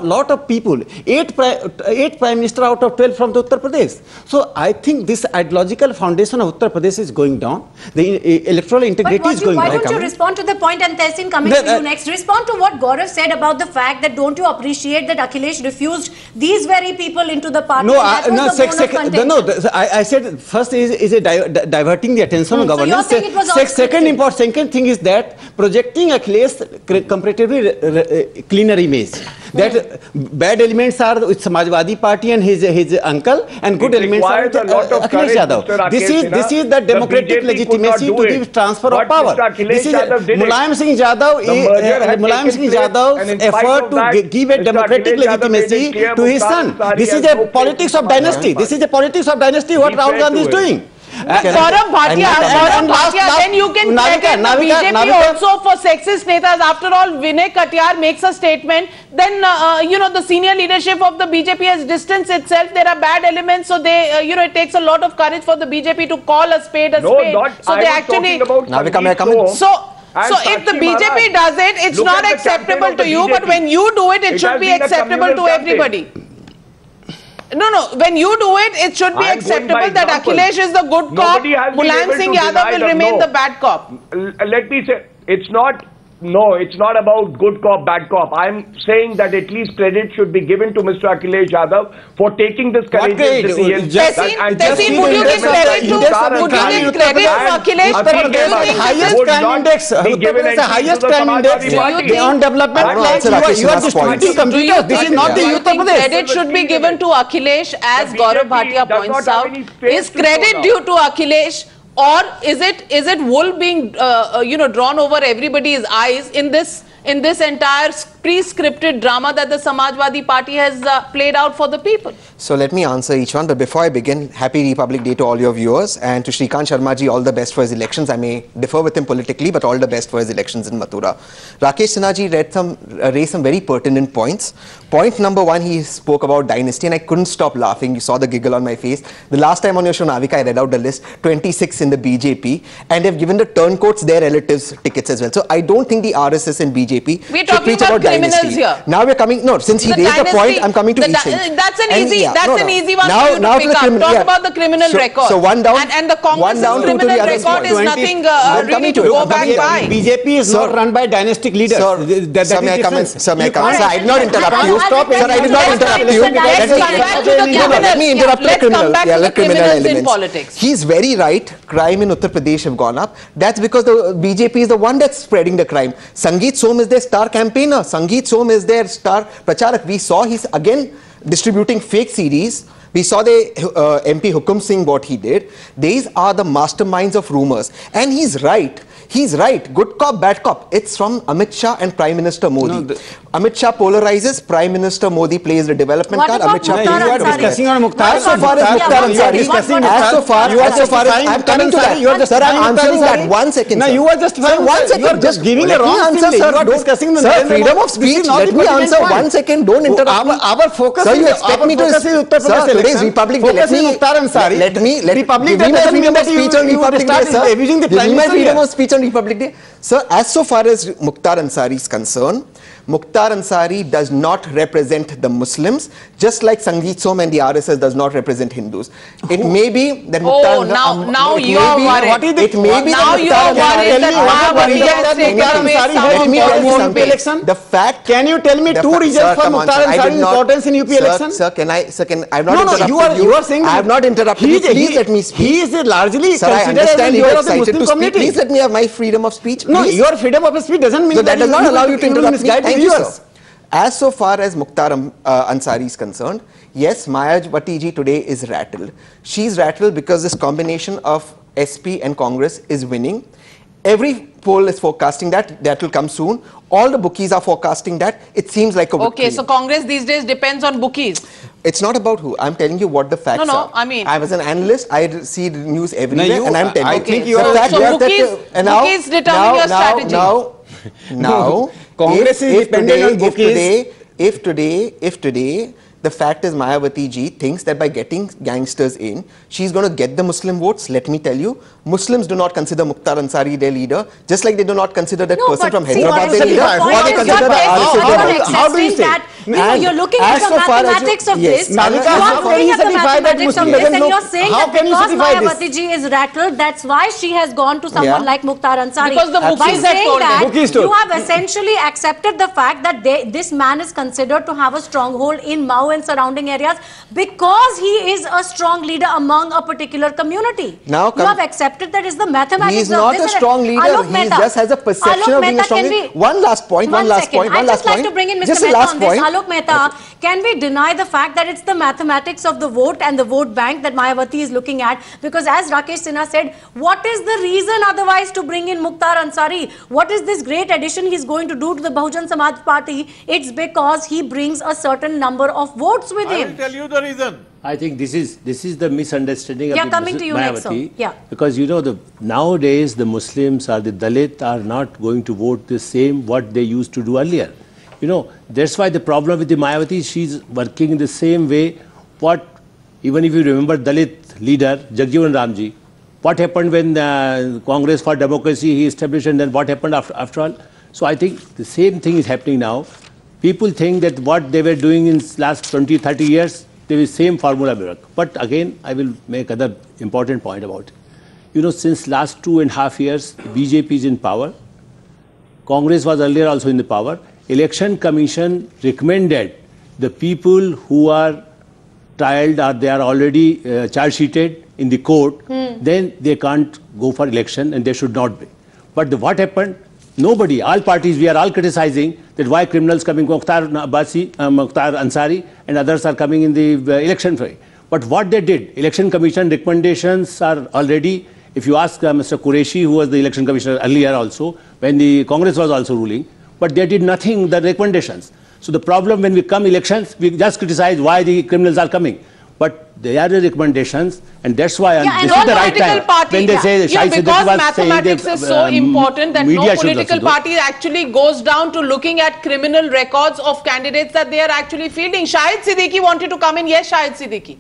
lot of people. 8 prime minister out of 12 from the Uttar Pradesh. So I think this ideological foundation of Uttar Pradesh is going down. The electoral integrity is going down. Why don't you respond to the point, and Tehsin coming to you next. Respond to what Gaurav said about the fact that don't you appreciate that Akhilesh refused these very people into the party? I said first is a diverting the attention of governance. So second thing is that projecting Akhilesh comparatively cleaner image. That bad elements are with Samajwadi Party and his uncle, and good elements are with Akhilesh Yadav. This is the democratic legitimacy to give transfer of power. This is Mulayam Singh Yadav's effort to give a democratic legitimacy to his son. This is a politics of dynasty. This is a politics of dynasty what Rahul Gandhi is doing. Gaurav Bhatia, then you can credit the BJP also for sexist netas. After all, Vinay Katiyar makes a statement. Then, the senior leadership of the BJP has distanced itself. There are bad elements. So, it takes a lot of courage for the BJP to call a spade a spade. So, they actually... So if the BJP does it, it's not acceptable to you. But when you do it, it should be acceptable to everybody. No. When you do it, it should be acceptable that Akhilesh is the good cop, Mulayam Singh Yadav will remain the bad cop. Let me say, it's not about good cop, bad cop. I'm saying that at least credit should be given to Mr. Akhilesh Yadav for taking this courageous decision. Tessin, would you give credit to Akhilesh? The highest crime index on development. You are distributing computers. This is not the Uttar Pradesh. Credit should be given to Akhilesh, as Gaurav Bhatia points out. Is credit due to Akhilesh? Or is it wool being drawn over everybody's eyes in this entire pre-scripted drama that the Samajwadi Party has played out for the people? So let me answer each one, but before I begin, happy Republic Day to all your viewers, and to Shrikant Sharma ji, all the best for his elections. I may differ with him politically, but all the best for his elections in Mathura. Rakesh Sinha ji raised some very pertinent points. Point number one, he spoke about dynasty, and I couldn't stop laughing. You saw the giggle on my face. The last time on your show, Navika, I read out the list, 26 in the BJP, and they've given the turncoats their relatives tickets as well. So I don't think the RSS and BJP we're talking about criminals dynasty. Here. Now we're coming, no, since he raised the point, I'm coming to each thing. That's an easy one for you to pick up. Talk about the criminal record. So one down. And the Congress's criminal record is nothing really to go back by. BJP is not run by dynastic leaders. Sir, may I come in? Sir, may I come in? Sir, I did not interrupt you. Sir, I did not interrupt you. Let me interrupt the criminal. Yeah, let criminal elements. He's very right. Crime in Uttar Pradesh have gone up. That's because the BJP is the one that's spreading the crime. Sangeet Som is their star campaigner. Sangeet Som is their star pracharak. We saw he's again distributing fake CDs. We saw the MP Hukum Singh, what he did. These are the masterminds of rumors. And he's right. He's right. Good cop, bad cop. It's from Amit Shah and Prime Minister Modi. Amit Shah polarizes. Prime Minister Modi plays the development card. Amit Shah you are discussing on Mukhtar. As so far as Mukhtar Ansari, I'm coming to that. Sir, I'm answering that. 1 second. No, you are just 1 second. You are just giving a wrong answer, sir. You are discussing the freedom of speech. Let me answer 1 second. Don't interrupt me. Our focus is, you expect me to, Uttar Pradesh today's Republic Day. Focus is Mukhtar Ansari. Let me freedom of speech on Republic Day, sir. Give me my freedom of speech on Republic Day. Sir, as so far as Mukhtar Ansari is concerned, Mukhtar Ansari does not represent the Muslims, just like Sangeet Som and the RSS does not represent Hindus. It may be that Mukhtar... now you are worried. It may be now you are worried that Mahavati has taken away the fact... Can you tell me 2 reasons for Mukhtar Ansari's importance in UP election? Sir, I have not interrupted you. You are saying... I have not interrupted you. Please let me speak. He is largely considered as a leader of the Muslim community. Please let me have my freedom of speech. No, your freedom of speech doesn't mean that does not allow you to interrupt me. Viewers. As so far as Mukhtar Ansari is concerned, yes, Mayawati ji today is rattled. She's rattled because this combination of SP and Congress is winning. Every poll is forecasting that will come soon. All the bookies are forecasting that. It seems like a victory. Okay, so Congress these days depends on bookies. It's not about who. I'm telling you what the facts are. I mean... I was an analyst. I see the news everywhere and I'm telling you. I think you are... So bookies determine your strategy. Now, Congress is dependent on bookies. If today, the fact is Mayawati ji thinks that by getting gangsters in, she's going to get the Muslim votes. Let me tell you, Muslims do not consider Mukhtar Ansari their leader, just like they do not consider that person from Hyderabad their leader. Or they consider the How do you say? You're looking at the mathematics of this. You are looking at the mathematics of this, and you're saying that because Mayawati ji is rattled, that's why she has gone to someone like Mukhtar Ansari. Because the bookies have told her. You have essentially accepted the fact that this man is considered to have a stronghold in Maoist and surrounding areas because he is a strong leader among a particular community. Now you have accepted that is the mathematics. He is not a strong leader. He just has a perception of being a strong leader. One last point. I'd just like to bring in Mr. Mehta on this. Alok Mehta, can we deny the fact that it's the mathematics of the vote and the vote bank that Mayawati is looking at? Because as Rakesh Sinha said, what is the reason otherwise to bring in Mukhtar Ansari? What is this great addition he's going to do to the Bahujan Samaj Party? It's because he brings a certain number of votes with him. I will tell you the reason. I think this is the misunderstanding of coming to you next, because you know nowadays the Muslims or the Dalit are not going to vote the same what they used to do earlier. You know, that's why the problem with the Mayawati, she's working in the same way. Even if you remember Dalit leader Jagjivan Ramji, what happened when Congress for Democracy he established, and then what happened after all? So I think the same thing is happening now. People think that what they were doing in last 20, 30 years, the same formula will work. But again, I will make another important point about it. You know, since last 2.5 years, BJP is in power. Congress was earlier also in the power. Election Commission recommended the people who are trialed or they are already charge sheeted in the court, then they can't go for election and they should not be. But what happened? Nobody, all parties, we are all criticizing that why criminals coming, Mukhtar Ansari and others are coming in the election fray. But what they did, Election Commission recommendations are already, if you ask Mr. Qureshi, who was the Election Commissioner earlier also, when the Congress was also ruling, but they did nothing, the recommendations. So the problem when we come elections, we just criticize why the criminals are coming. But they are the recommendations, and that's why this is the right time when they say because mathematics is so important that no political party actually goes down to looking at criminal records of candidates that they are actually fielding. Shahid Siddiqui wanted to come in. Yes, Shahid Siddiqui.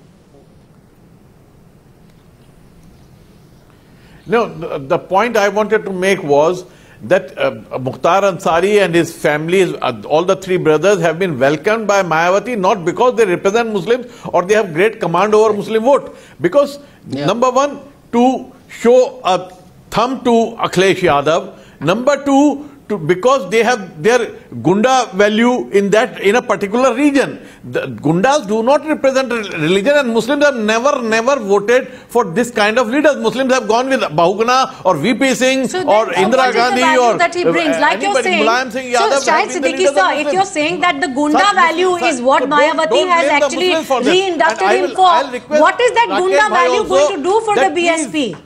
No, the point I wanted to make was that Mukhtar Ansari and his family, all the three brothers have been welcomed by Mayawati, not because they represent Muslims or they have great command over Muslim vote. Because number one, to show a thumb to Akhilesh Yadav. Number two, because they have their Gunda value in a particular region. The Gundas do not represent religion, and Muslims have never voted for this kind of leaders. Muslims have gone with Bahuguna or VP Singh or Indira Gandhi or that he brings, like you're saying. So Shahid Siddiqui sir, if you're saying that the Gunda value is what Mayawati has actually re-inducted him for, what is that Gunda value going to do for the BSP?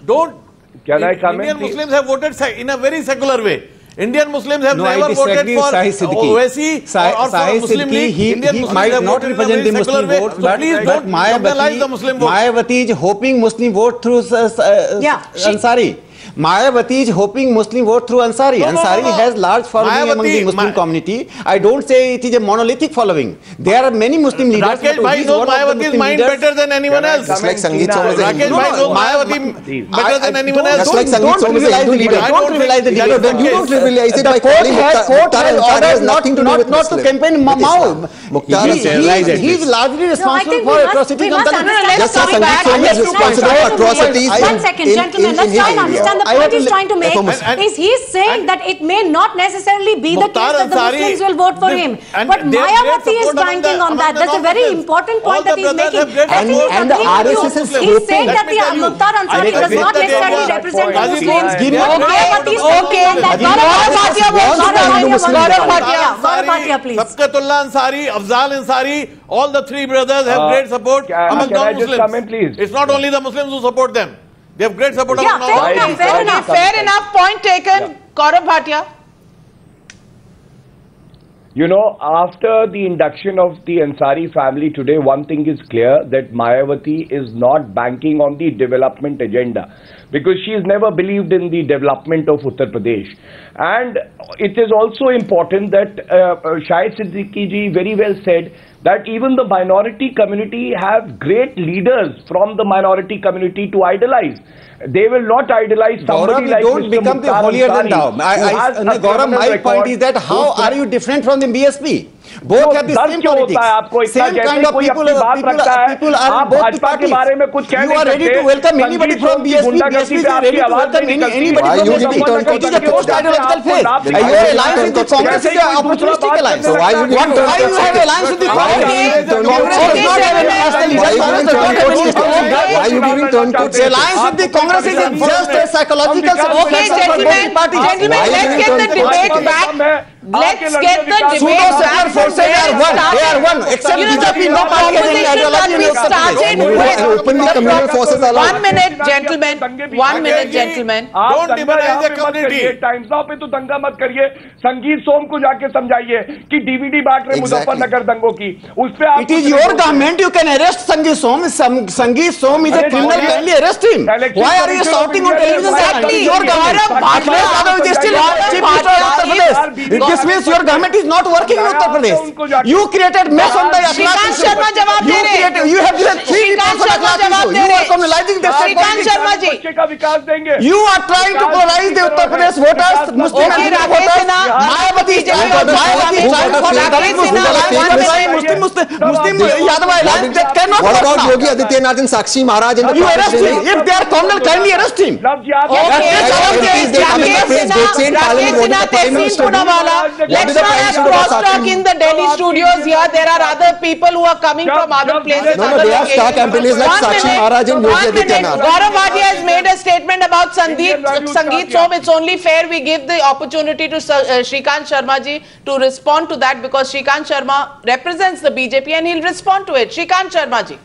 Can I come in? Indian Muslims have voted in a very secular way. Indian Muslims have never voted for Owaisi or for Muslim League. He might not represent the Muslim vote, but Mayawati is hoping Muslim vote through Ansari. Mayawati is hoping Muslim vote through Ansari. Ansari has large following among the Muslim community. I don't say it is a monolithic following. There are many Muslim leaders. Rakesh Bhai knows Mayawati's mind better than anyone else. Just like Sangeet Somers. Rakesh Bhai knows Mayawati better than anyone else. Just like Sangeet Somers is a Hindu leader. Don't trivialize the leader. You don't trivialize it by calling Mukhtar Ansari has nothing to do with not to campaign Mao. He is largely responsible for atrocities on Dalits. Just like Sangeet Somers is responsible for atrocities. One second, gentlemen, let's try and understand the point he's trying to make. Is he's saying that it may not necessarily be the case that the Muslims will vote for him. But Mayawati is banking on that. That's a very important point that he's making. And the RSS is he's saying that the Mukhtar Ansari does not necessarily represent the Muslims. But Mayawati is okay. Gaurav Bhatia, please. Sabkatullah Ansari, Afzal Ansari, all the three brothers have great support among non-Muslims. It's not only the Muslims who support them. They have great support among non-Muslims. Fair enough. Point taken. Gaurav Bhatia. You know, after the induction of the Ansari family today, one thing is clear, that Mayawati is not banking on the development agenda, because she has never believed in the development of Uttar Pradesh. And it is also important that Shahid Siddiqui ji very well said that even the minority community have great leaders from the minority community to idolize. They will not idolize somebody like don't become the holier than thou. Gaurav, my point is that how are you different from from the BSP. Both have the same politics, same kind of people are both the parties. You are ready to welcome anybody from BSP. BSP is ready to welcome anybody from BSP. It is a post-ideological phase. Your alliance with the Congress is an opportunistic alliance. So why you have alliance with the Congress? Congress does not have any national leader. Why are you giving turncoats? Alliance with the Congress is just a psychological satisfaction for both parties. Gentlemen, let's get the debate back. Let's get the debate back. Forces are one. They are one. Except BJP, no party has any ideology. Openly communal forces are 1 minute, gentlemen. 1 minute, gentlemen. Don't demonize the community. Times now पे तो दंगा मत करिए, संगीत सोम को जाके समझाइए कि डीवीडी बांट रहे मुजफ्फरनगर दंगों की, उस पे आप It is your government, you can arrest Sangeet Som. Sangeet Som is a criminal, kindly arrest him. Why are you shouting on television? Exactly. Your government, Akhilesh Yadav is still Chief Minister of Uttar Pradesh. This means your government is not working in Uttar Pradesh. You created mess on the Shrikant Sharma जवाब दे रहे हैं. You have given 3 people for the You are communalizing the state politics. बच्चे का विकास देंगे. You are trying to polarize the Uttar Pradesh voters, Muslim and Hindu voters. Mayawati is trying for Muslim Yadav alliance. That cannot work. What about Yogi Adityanath and Sakshi Maharaj? You arrest him. If they are criminal, kindly arrest him. Let's not have crosstalk in the Delhi studios here. There are other people who are coming from other places. No, they are star campaigners like Sakshi Maharaj and Yogi Adityanath. Gaurav Bhatia has made a statement about Sangeet Som. It's only fair we give the opportunity to Shrikant Sharma ji to respond to that, because Shrikant Sharma represents the BJP and he'll respond to it. Shrikant Sharma ji.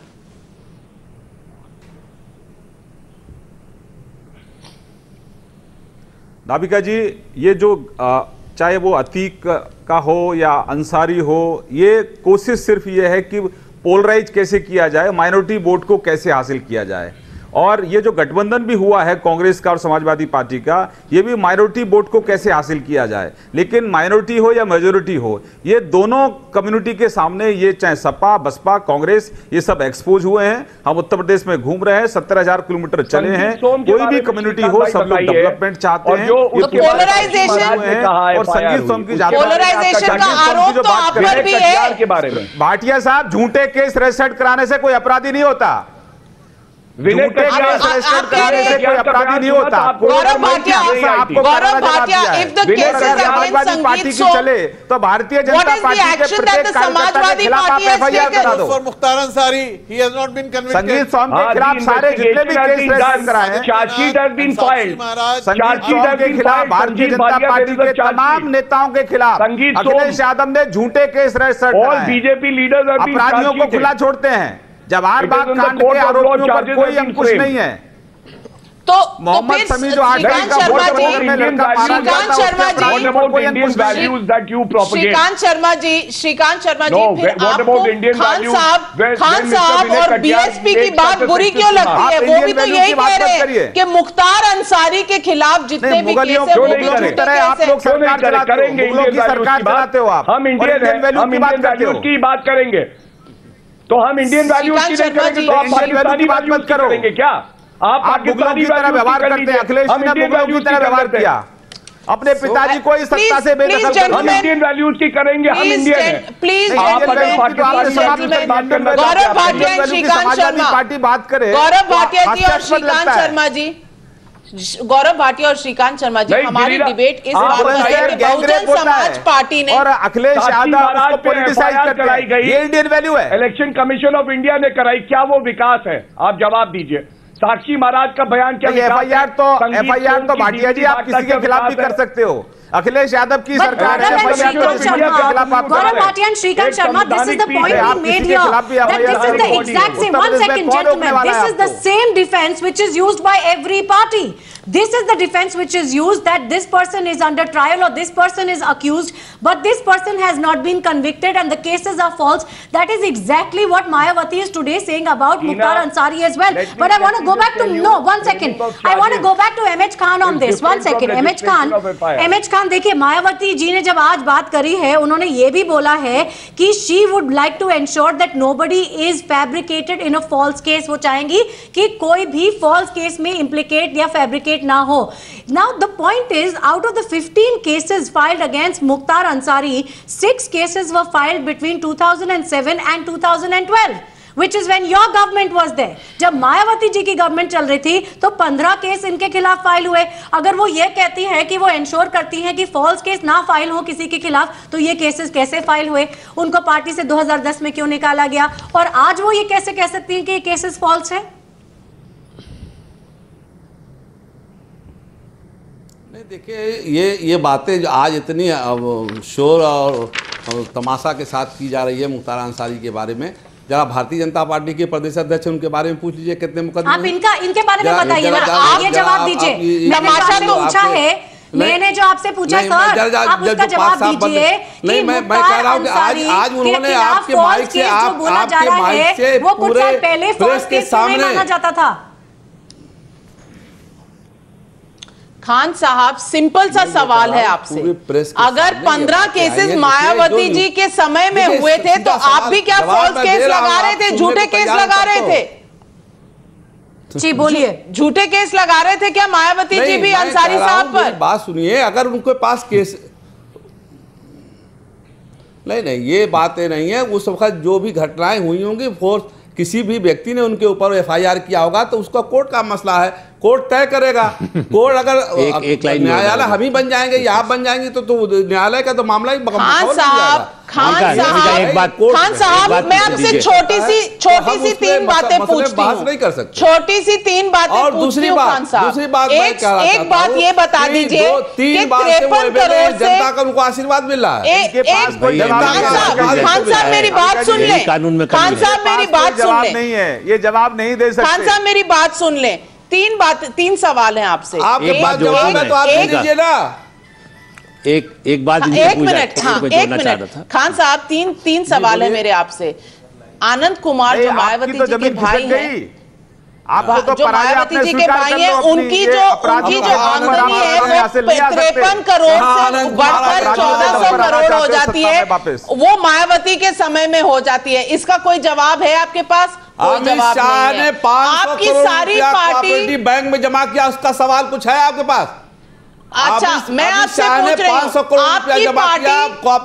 नाबिका जी, ये जो चाहे वो अतीक का हो या अंसारी हो, ये कोशिश सिर्फ ये है कि पोलराइज कैसे किया जाए, माइनॉरिटी वोट को कैसे हासिल किया जाए। और ये जो गठबंधन भी हुआ है कांग्रेस का और समाजवादी पार्टी का, ये भी माइनॉरिटी वोट को कैसे हासिल किया जाए। लेकिन माइनॉरिटी हो या मेजोरिटी हो, ये दोनों कम्युनिटी के सामने, ये चाहे सपा, बसपा, कांग्रेस, ये सब एक्सपोज हुए हैं। हम उत्तर प्रदेश में घूम रहे हैं, 17,000 किलोमीटर चले हैं। कोई भी कम्युनिटी हो, सब लोग डेवलपमेंट चाहते हैं। और संगीत सोम की भाटिया साहब, झूठे केस रजिस्टर्ड कराने से कोई अपराधी नहीं होता। झूठे केस रजिस्टर्ड कराने से कोई अपराधी नहीं होता। Gaurav Bhatia, if the case is against Sangeet Som, चले तो भारतीय जनता पार्टी के प्रत्येक कार्यकर्ता के खिलाफ आप एफआईआर करा दो। For Mukhtar Ansari, he has not been convicted. संगीत सोम के खिलाफ सारे जितने भी केस रजिस्टर कराए हैं, चार्जशीट has been filed. संगीत सोम के खिलाफ भारतीय जनता पार्टी के तमाम नेताओं के खिलाफ अखिलेश यादव ने झूठे केस रजिस्टर कराए। बीजेपी लीडर्स अपराधियों को खुला छोड़ते हैं। जवाहर बाग कांड के आरोपियों पर कोई अंकुश नहीं है। तो मोहम्मद समी जो श्रीकांत शर्मा जी, खान साहब और बीएसपी की बात बुरी क्यों लगती है? वो भी तो यही कह रहे हैं कि मुख्तार अंसारी के खिलाफ जितने भी केस हैं वो भी झूठे केस हैं। आप लोग सरकार चलाएंगे, मुगलों की सरकार चलाते हो आप। हम इंडियन वैल्यूज की बात करेंगे तो हम इंडियन वैल्यूज की नहीं करेंगे तो आप पाकिस्तानी बात मत करेंगे क्या? आप मुगलों की तरह व्यवहार करते हैं। अखिलेश ने मुगलों की तरह व्यवहार किया, अपने पिताजी को इस सत्ता से बेदखल। हम इंडियन वैल्यूज की करेंगे, हम इंडियन हैं। प्लीज गौरव भाटिया, श्रीकांत शर्मा पार्टी बात करे, गौरव भाटिया जी और श्रीकांत शर्मा जी, गौरव भाटिया और श्रीकांत शर्मा जी, हमारी डिबेट इस बात पर है कि बहुजन समाज पार्टी ने और अखिलेश यादव उसको पॉलिटिसाइज कराई गई, ये इंडियन वैल्यू है। इलेक्शन कमीशन ऑफ इंडिया ने कराई, क्या वो विकास है? आप जवाब दीजिए। साक्षी महाराज का बयान क्या? एफआईआर तो भाटिया जी आप किसी के खिलाफ भी कर सकते हो। अखिलेश यादव की सरकार है। Gaurav Bhatia and Shrikant Sharma, this is the point we made here. That this is the exact same. 1 second, gentlemen. This is the same defense which is used by every party. This is the defense which is used, that this person is under trial or this person is accused, but this person has not been convicted and the cases are false. That is exactly what Mayawati is today saying about Mukhtar Ansari as well. But I want to go back to, no, 1 second. I want to go back to MH Khan on this. 1 second. MH Khan Khan, देखिए मायावती जी ने जब आज बात करी है, उन्होंने ये भी बोला है कि she would like to ensure that nobody is fabricated in a false case. वो चाहेंगी कि कोई भी फॉल्स केस में इंप्लीकेट या फैब्रिकेट ना हो। Now the point is, out of the 15 cases filed against Mukhtar Ansari, 6 cases were filed between 2007 and 2012, which is when your government was there. जब मायावती जी की गवर्नमेंट चल रही थी तो 15 केस इनके खिलाफ फाइल हुए। अगर वो ये कहती है कि वो इंश्योर करती हैं कि फॉल्स केस ना फाइल हो किसी के खिलाफ, तो ये केसेस कैसे फाइल हुए? उनको पार्टी से 2010 में क्यों निकाला गया? और आज वो ये कैसे कह सकती हैं कि ये केसेस फॉल्स है? नहीं, देखिए ये बातें जो आज इतनी शोर और तमाशा के साथ की जा रही है मुख्तार अंसारी के बारे में, जरा भारतीय जनता पार्टी के प्रदेश अध्यक्ष उनके बारे में पूछ लीजिए कितने मुकदमे। आप इनके बारे में बताइए ना, आप ये जवाब दीजिए। तमाशा तो पूछा है, मैंने जो आपसे पूछा सर, आप उसका जवाब दीजिए। नहीं, मैं कह रहा हूँ कि आज उन्होंने आपके माइक से, आपके माइक से वो कुछ साल पहले प्रेस के सामने माना जाता था। खान साहब, सिंपल सा सवाल है आपसे, अगर 15 केसेस मायावती जी के समय में हुए थे तो आप भी क्या फॉल्स केस लगा रहे थे, झूठे केस लगा रहे थे? जी बोलिए, झूठे केस लगा रहे थे क्या मायावती जी भी अंसारी साहब पर? बात सुनिए, अगर उनके पास केस नहीं, ये बातें नहीं है। उस वक्त जो भी घटनाएं हुई होंगी, फोर्स किसी भी व्यक्ति ने उनके ऊपर FIR किया होगा तो उसका कोर्ट का मसला है, कोर्ट तय करेगा। कोर्ट अगर न्यायालय हम ही बन जाएंगे या आप बन जाएंगे तो न्यायालय का तो मामला ही खान साहब, मैं आपसे छोटी सी 3 बातें पूछती हूँ, नहीं कर सकते, छोटी सी 3 बातें। और दूसरी बात एक बात ये बता दीजिए कि 53 करोड़ से जनता का उनको आशीर्वाद मिल रहा है। खान साहब मेरी बात सुन ले, खान साहब मेरी बात सुन ले, नहीं है ये जवाब नहीं दे सकते। खान साहब मेरी बात सुन ले, 3 सवाल हैं आपसे। आपके पास जवाब है तो आप दे दीजिए ना। एक बात, एक मिनट, हाँ एक मिनट। खान साहब, 3 सवाल है मेरे आपसे। आनंद कुमार जो मायावती जी के भाई हैं, जो मायावती जी के भाई हैं, उनकी जो आमदनी है वो 53 करोड़ से बढ़कर 1400 करोड़ हो जाती है, वो मायावती के समय में हो जाती है। इसका कोई जवाब है आपके पास? अमित शाह ने 500 करोड़ पार्टी बैंक में जमा किया, उसका सवाल कुछ है आपके पास? अच्छा, मैं आपसे पूछ रही हूँ,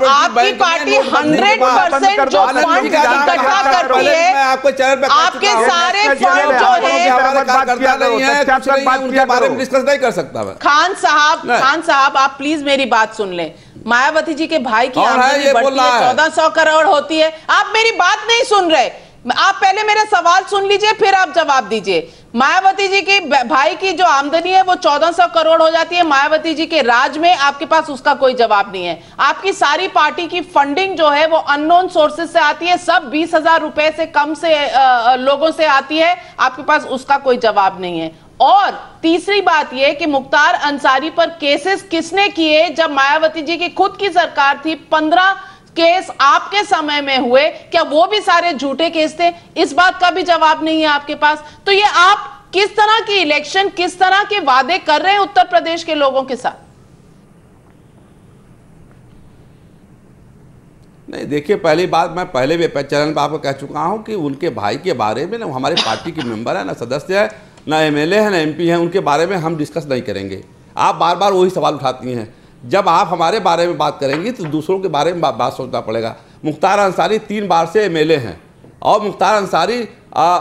आपकी पार्टी 100% जो फंड इकट्ठा करती है, आपके सारे फंड जो है, उनके बारे में डिस्कस नहीं कर सकता मैं। खान साहब आप प्लीज मेरी बात सुन लें। मायावती जी के भाई की आमदनी बढ़ती है, 1400 करोड़ होती है। आप मेरी बात नहीं सुन रहे, आप पहले मेरा सवाल सुन लीजिए फिर आप जवाब दीजिए। मायावती जी के भाई की जो आमदनी है वो 1400 करोड़ हो जाती है मायावती जी के राज में, आपके पास उसका कोई जवाब नहीं है। आपकी सारी पार्टी की फंडिंग जो है वो अननोन सोर्सेज से आती है, सब 20,000 रुपए से कम से लोगों से आती है, आपके पास उसका कोई जवाब नहीं है। और तीसरी बात यह कि मुख्तार अंसारी पर केसेस किसने किए जब मायावती जी की खुद की सरकार थी? 15 केस आपके समय में हुए, क्या वो भी सारे झूठे केस थे? इस बात का भी जवाब नहीं है आपके पास। तो ये आप किस तरह की इलेक्शन, किस तरह के वादे कर रहे हैं उत्तर प्रदेश के लोगों के साथ? नहीं, देखिए, पहली बात मैं पहले भी चैनल पर आपको कह चुका हूं कि उनके भाई के बारे में ना हमारे पार्टी के मेंबर है, ना सदस्य है, ना MLA है, ना MP है, उनके बारे में हम डिस्कस नहीं करेंगे। आप बार बार वही सवाल उठाती हैं। जब आप हमारे बारे में बात करेंगी तो दूसरों के बारे में बात सोचना पड़ेगा। मुख्तार अंसारी 3 बार से MLA हैं और मुख्तार अंसारी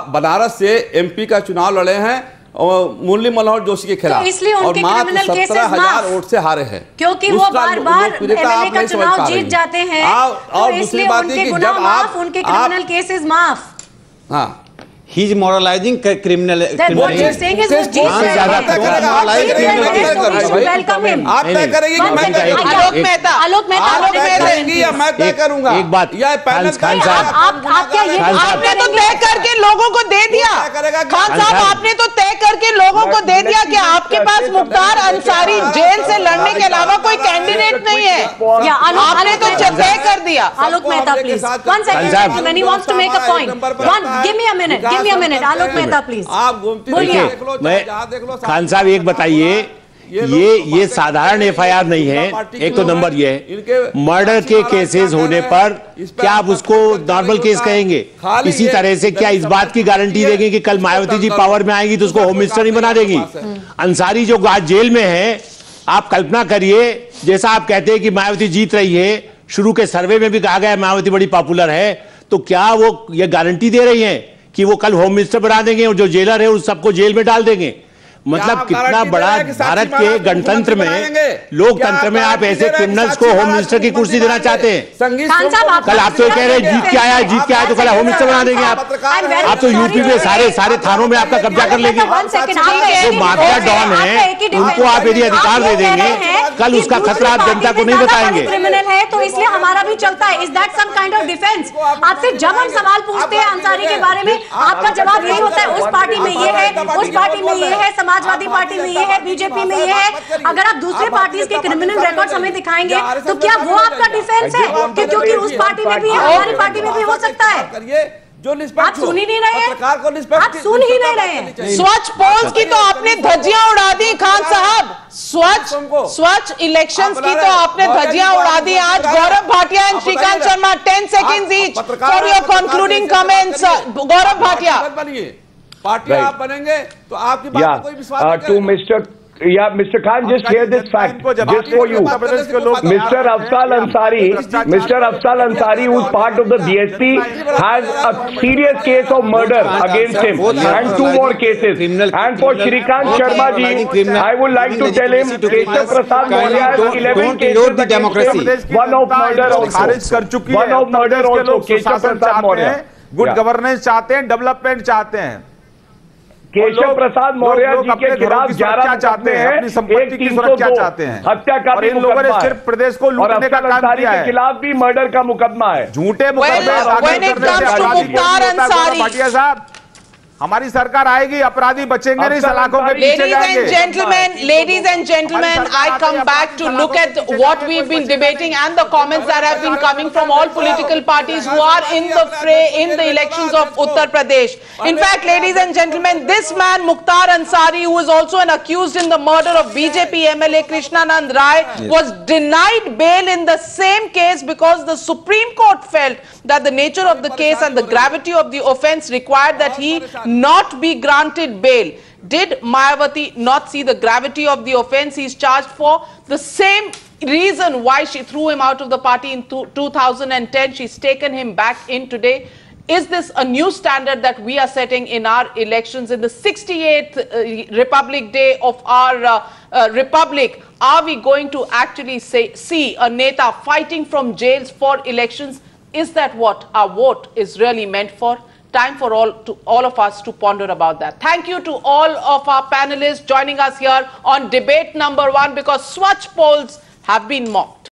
बनारस से MP का चुनाव लड़े हैं मुरली मनोहर जोशी के खिलाफ, तो और मात्र 17,000 वोट से हारे हैं, क्योंकि वो बार-बार MLA का चुनाव जीत जाते हैं। और दूसरी बात है कि जब आप उनके क्रिमिनल केसेस माफ, हाँ, he is moralizing criminal. What you're saying is आप तय करेंगे कि मैं आलोक मेहता या मैं तय करूंगा? एक बात, आपने तो तय करके लोगों को दे दिया। खान साहब, आपने तो तय करके लोगों को दे दिया कि आपके पास मुख्तार अंसारी जेल से लड़ने के अलावा कोई कैंडिडेट नहीं है, आपने तो तय कर दिया। Alok Mehta please, 1 second, when he wants to make a point, give me a minute, Alok Mehta please. आप देखिए, मैं खान साहब एक बताइए ये साधारण एफआईआर नहीं है। एक तो नंबर ये है, मर्डर के केसेस होने पर क्या आप उसको नॉर्मल केस कहेंगे? इसी तरह से क्या इस बात की गारंटी देंगे कि कल मायावती जी पावर में आएंगी तो उसको होम मिनिस्टर नहीं बना देंगी? अंसारी जो आज जेल में है, आप कल्पना करिए, जैसा आप कहते हैं कि मायावती जीत रही है, शुरू के सर्वे में भी कहा गया मायावती बड़ी पॉपुलर है, तो क्या वो ये गारंटी दे रही हैं कि वो कल होम मिनिस्टर बना देंगे और जो जेलर है उस सबको जेल में डाल देंगे? मतलब कितना बड़ा भारत के गणतंत्र में, लोकतंत्र में आप ऐसे क्रिमिनल्स को होम मिनिस्टर की कुर्सी देना चाहते हैं? कल आप तो कह रहे हैं जीत के आया तो कल होम मिनिस्टर बना देंगे आप तो यूपी में सारे थानों में आपका कब्जा कर लेंगे। जो माफिया डॉन है उनको आप यदि अधिकार दे देंगे, कल उसका खतरा आप जनता को नहीं बताएंगे। क्रिमिनल है तो इसलिए हमारा भी चलता है। Is that some kind of defence? आपसे जब हम सवाल पूछते हैं अंसारी के बारे में, आपका जवाब यही होता है, उस पार्टी में ये है, उस पार्टी में ये है, समाजवादी पार्टी में ये है, बीजेपी में ये है। अगर आप दूसरे पार्टी के क्रिमिनल रिकॉर्ड्स हमें दिखाएंगे तो क्या वो आपका डिफेंस है? क्योंकि उस पार्टी में भी है, हमारी पार्टी में भी हो सकता है। आप सुन ही नहीं रहे हैं, आप सुन ही नहीं रहे हैं। स्वच्छ पोल्स की तो आपने धज्जियां उड़ा दी खान साहब, स्वच्छ इलेक्शंस की तो आपने धज्जियां उड़ा दी। आज Gaurav Bhatia and Shrikant Sharma 10 seconds each for your concluding comments. Gaurav Bhatia, party आप बनेंगे तो आपकी बात को कोई विश्वास नहीं करेगा। Mr. Khan, just hear this fact, just for you. Mr. Afzal Ansari, who's part of the BSP, has a serious case of murder against him and 2 more cases. And for Shrikant Sharma ji, I would like to tell him, Keshav Prasad Maurya has 11 cases against him, one of murder also. One of murder also, Keshav Prasad Maurya. Good governance चाहते हैं, development चाहते हैं। केशव प्रसाद मौर्य जी के खिलाफ 11 चाहते हैं, अपनी संपत्ति की सुरक्षा चाहते हैं, हत्या का भी लोगों ने सिर्फ प्रदेश को लूटने का काम किया है। के खिलाफ भी मर्डर का मुकदमा है, झूठे भाटिया साहब। हमारी सरकार आएगी, अपराधी बचेंगे नहीं, सलाखों के पीछे जाएंगे। Ladies and gentlemen, I come back to look at what we've been debating and the comments that have been coming from all political parties who are in the fray in the elections of Uttar Pradesh. In fact, ladies and gentlemen, this man Mukhtar Ansari, who is also an accused in the murder of BJP MLA Krishnanand Rai, was denied bail in the same case because the Supreme Court felt that the nature of the case and the gravity of the offence required that he not be granted bail. Did Mayawati not see the gravity of the offence he is charged for? The same reason why she threw him out of the party in 2010, she's taken him back in today. Is this a new standard that we are setting in our elections in the 68th Republic Day of our republic? Are we going to actually see a Neta fighting from jails for elections? Is that what our vote is really meant for? Time for all of us to ponder about that. Thank you to all of our panelists joining us here on debate number 1, because Swachh polls have been mocked.